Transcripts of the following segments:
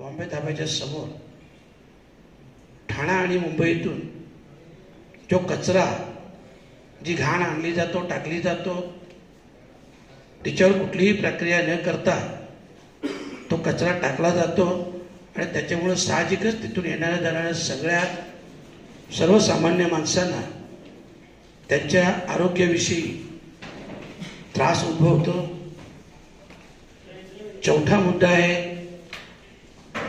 बॉम्बे धाब्याच्या समोर ठाणा आणि मुंबईतून जो कचरा, जी घाण आणली जातो, टाकली जातो, तिच्यावर कुठलीही प्रक्रिया न करता तो कचरा टाकला जातो आणि त्याच्यामुळे साहजिकच तिथून येणाऱ्या जाणाऱ्या सर्वसामान्य माणसांना त्यांच्या आरोग्याविषयी त्रास उद्भवतो. चौथा मुद्दा आहे,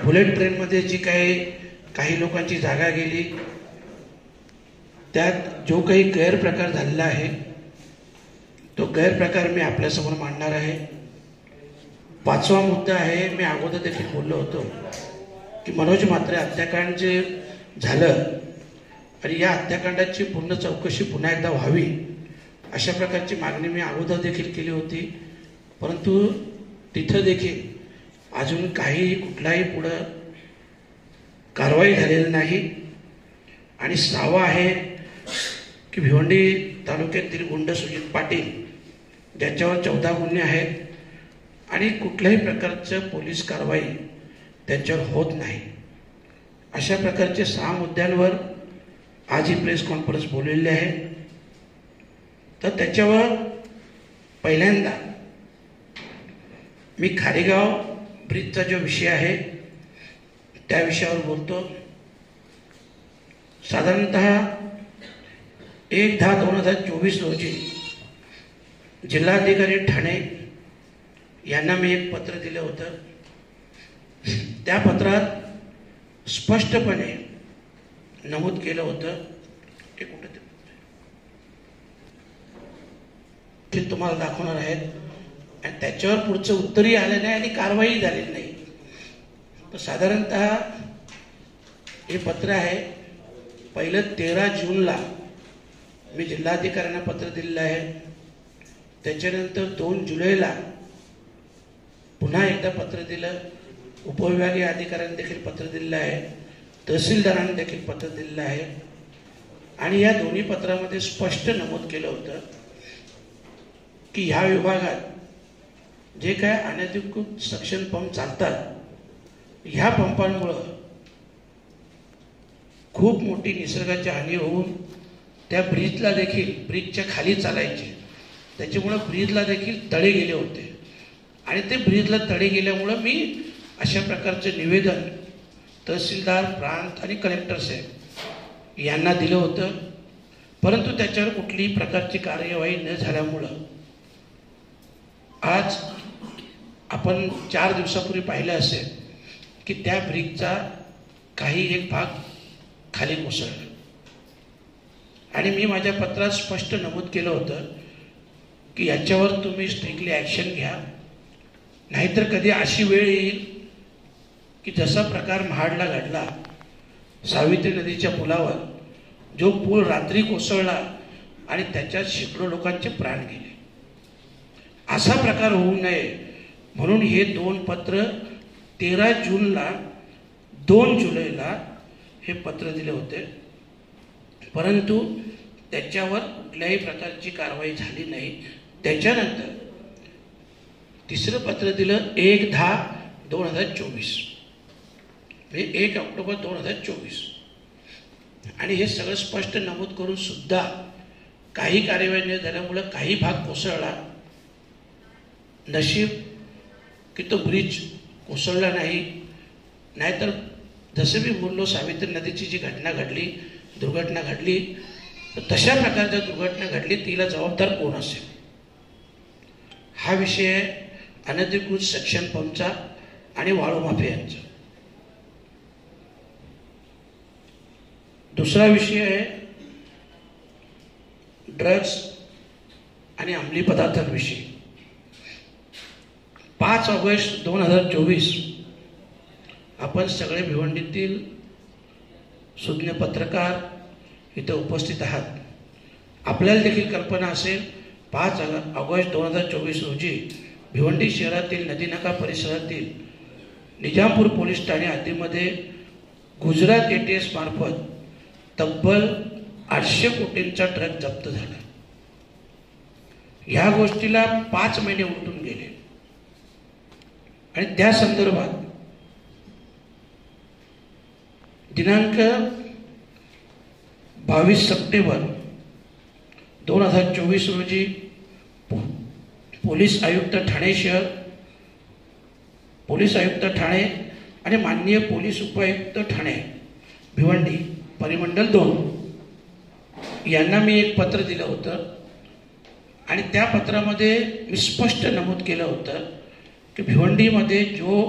बुलेट ट्रेनमध्ये जी काही लोकांची जागा गेली, त्यात जो काही गैरप्रकार झालेला आहे तो गैरप्रकार मी आपल्यासमोर मांडणार आहे. पाचवा मुद्दा आहे, मी अगोदर देखील बोललो होतो की मनोज म्हात्रे हत्याकांड जे झालं आणि या हत्याकांडाची पूर्ण चौकशी पुन्हा एकदा व्हावी अशा प्रकारची मागणी मी अगोदर देखील केली होती. परंतु तिथं देखील अजून कुठलाही पुढं कारवाई झालेली नाही. आणि सहावा आहे की भिवंडी तालुक्यातील गुंड सुजित पाटील ज्याच्यावर 14 गुन्हे आहेत आणि कुठल्याही प्रकारचं पोलीस कारवाई त्यांच्यावर होत नाही. अशा प्रकारचे 6 मुद्द्यांवर आज ही प्रेस कॉन्फरन्स बोललेली आहे. तर त्याच्यावर पहिल्यांदा मी खारेगाव ब्रिजचा जो विषय आहे त्या विषयावर बोलतो. साधारणतः 1/10/2024 रोजी जिल्हाधिकारी ठाणे यांना मी एक पत्र दिलं होतं. त्या पत्रात स्पष्टपणे नमूद केलं होतं ते कुठे ते तुम्हाला दाखवणार आहेत आणि त्याच्यावर पुढचं उत्तरही आलं नाही आणि कारवाई झालेली नाही. तर साधारणतः हे पत्र आहे. पहिलं 13 जूनला मी जिल्हाधिकाऱ्यांना पत्र दिलेलं आहे. त्याच्यानंतर 2 जुलैला पुन्हा एकदा पत्र दिलं. उपविभागीय अधिकाऱ्यांनी देखील पत्र दिलेलं आहे. तहसीलदारांनी देखील पत्र दिलेलं आहे. आणि या दोन्ही पत्रामध्ये स्पष्ट नमूद केलं होतं की ह्या विभागात जे काय अनधिकृत सक्शन पंप चालतात, ह्या पंपांमुळं खूप मोठी निसर्गाची हानी होऊन त्या ब्रिजला देखील, ब्रिजच्या खाली चालायचे, त्याच्यामुळं ब्रिजला देखील तडे गेले होते. आणि ते ब्रिजला तडे गेल्यामुळं मी अशा प्रकारचे निवेदन तहसीलदार, प्रांत आणि कलेक्टर साहेब यांना दिलं होतं. परंतु त्याच्यावर कुठलीही प्रकारची कार्यवाही न झाल्यामुळं आज आपण 4 दिवसापूर्वी पाहिलं असेल की त्या ब्रिजचा काही एक भाग खाली कोसळला. आणि मी माझ्या पत्रात स्पष्ट नमूद केलं होतं की याच्यावर तुम्ही स्ट्रिक्टली ॲक्शन घ्या, नाहीतर कधी अशी वेळ येईल की जसा प्रकार महाडला घडला, सावित्री नदीच्या पुलावर जो पूल रात्री कोसळला आणि त्याच्यात शेकडो लोकांचे प्राण गेले, असा प्रकार होऊ नये म्हणून हे 2 पत्र 13 जूनला 2 जुलैला हे पत्र दिले होते. परंतु त्याच्यावर कुठल्याही प्रकारची कारवाई झाली नाही. त्याच्यानंतर तिसरं पत्र दिलं 1/10/2024 म्हणजे 1 ऑक्टोबर 2024. आणि हे सगळं स्पष्ट नमूद करून सुद्धा काही कार्यवाही न झाल्यामुळं काही भाग कोसळला. नशीब की तो ब्रिज कोसळला नाही, नाहीतर जसं मी बोललो सावित्री नदीची जी दुर्घटना घडली, तर तशा प्रकारच्या दुर्घटना घडली, तिला जबाबदार कोण असेल? हा विषय अनधिकृत सक्शन पंपचा आणि वाळू माफियांचा. दुसरा विषय आहे ड्रग्ज आणि अंमली पदार्थांविषयी. 5 ऑगस्ट 2024 आपण सगळे भिवंडीतील सुज्ञ पत्रकार इथे उपस्थित आहात. आपल्याला देखील कल्पना असेल 5 ऑगस्ट 2024 रोजी भिवंडी शहरातील नदीनाका परिसरातील निजामपूर पोलीस ठाणे हद्दीमध्ये गुजरात ATS मार्फत तब्बल 800 कोटींचा ट्रक जप्त झाला. ह्या गोष्टीला 5 महिने उलटून गेले आणि त्या संदर्भात दिनांक 22 सप्टेंबर 2024 रोजी पोलीस आयुक्त ठाणे शहर, पोलीस आयुक्त ठाणे आणि माननीय पोलीस उपायुक्त ठाणे भिवंडी परिमंडल 2 यांना मी एक पत्र दिलं होतं आणि त्या पत्रामध्ये मी स्पष्ट नमूद केलं होतं की भिवंडीमध्ये जो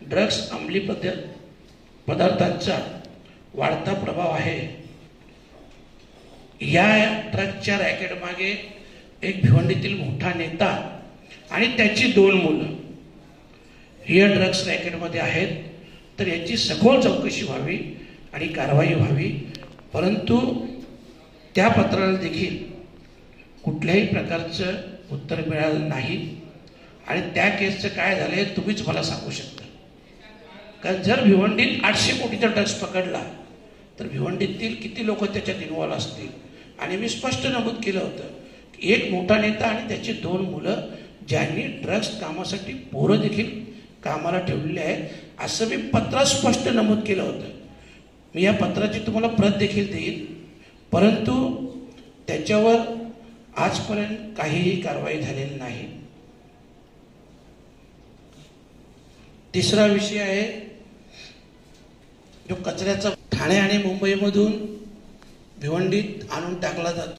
ड्रग्स अंमली पदार्थांचा वाढता प्रभाव आहे, या ड्रग्सच्या रॅकेटमागे एक भिवंडीतील मोठा नेता आणि त्याची 2 मुलं या ड्रग्स रॅकेटमध्ये आहेत, तर याची सखोल चौकशी व्हावी आणि कारवाई व्हावी. परंतु त्या पत्राला देखील कुठल्याही प्रकारचं उत्तर मिळालं नाही आणि त्या केसचं काय झालंय तुम्हीच मला सांगू शकता. कारण जर भिवंडीत 800 कोटीचा ड्रग्स पकडला तर भिवंडीतील किती लोक त्याच्यात इन्व्हॉल्व असतील. आणि मी स्पष्ट नमूद केलं होतं की एक मोठा नेता आणि त्याची 2 मुलं ज्यांनी ड्रग्स कामासाठी पोरं देखील कामाला ठेवलेले आहेत, असं मी पत्रात स्पष्ट नमूद केलं होतं. मी या पत्राची तुम्हाला प्रत देखील देईन, परंतु त्याच्यावर आजपर्यंत काहीही कारवाई झालेली नाही. तिसरा विषय आहे जो कचऱ्याचा ठाणे आणि मुंबईमधून भिवंडीत आणून टाकला जातो.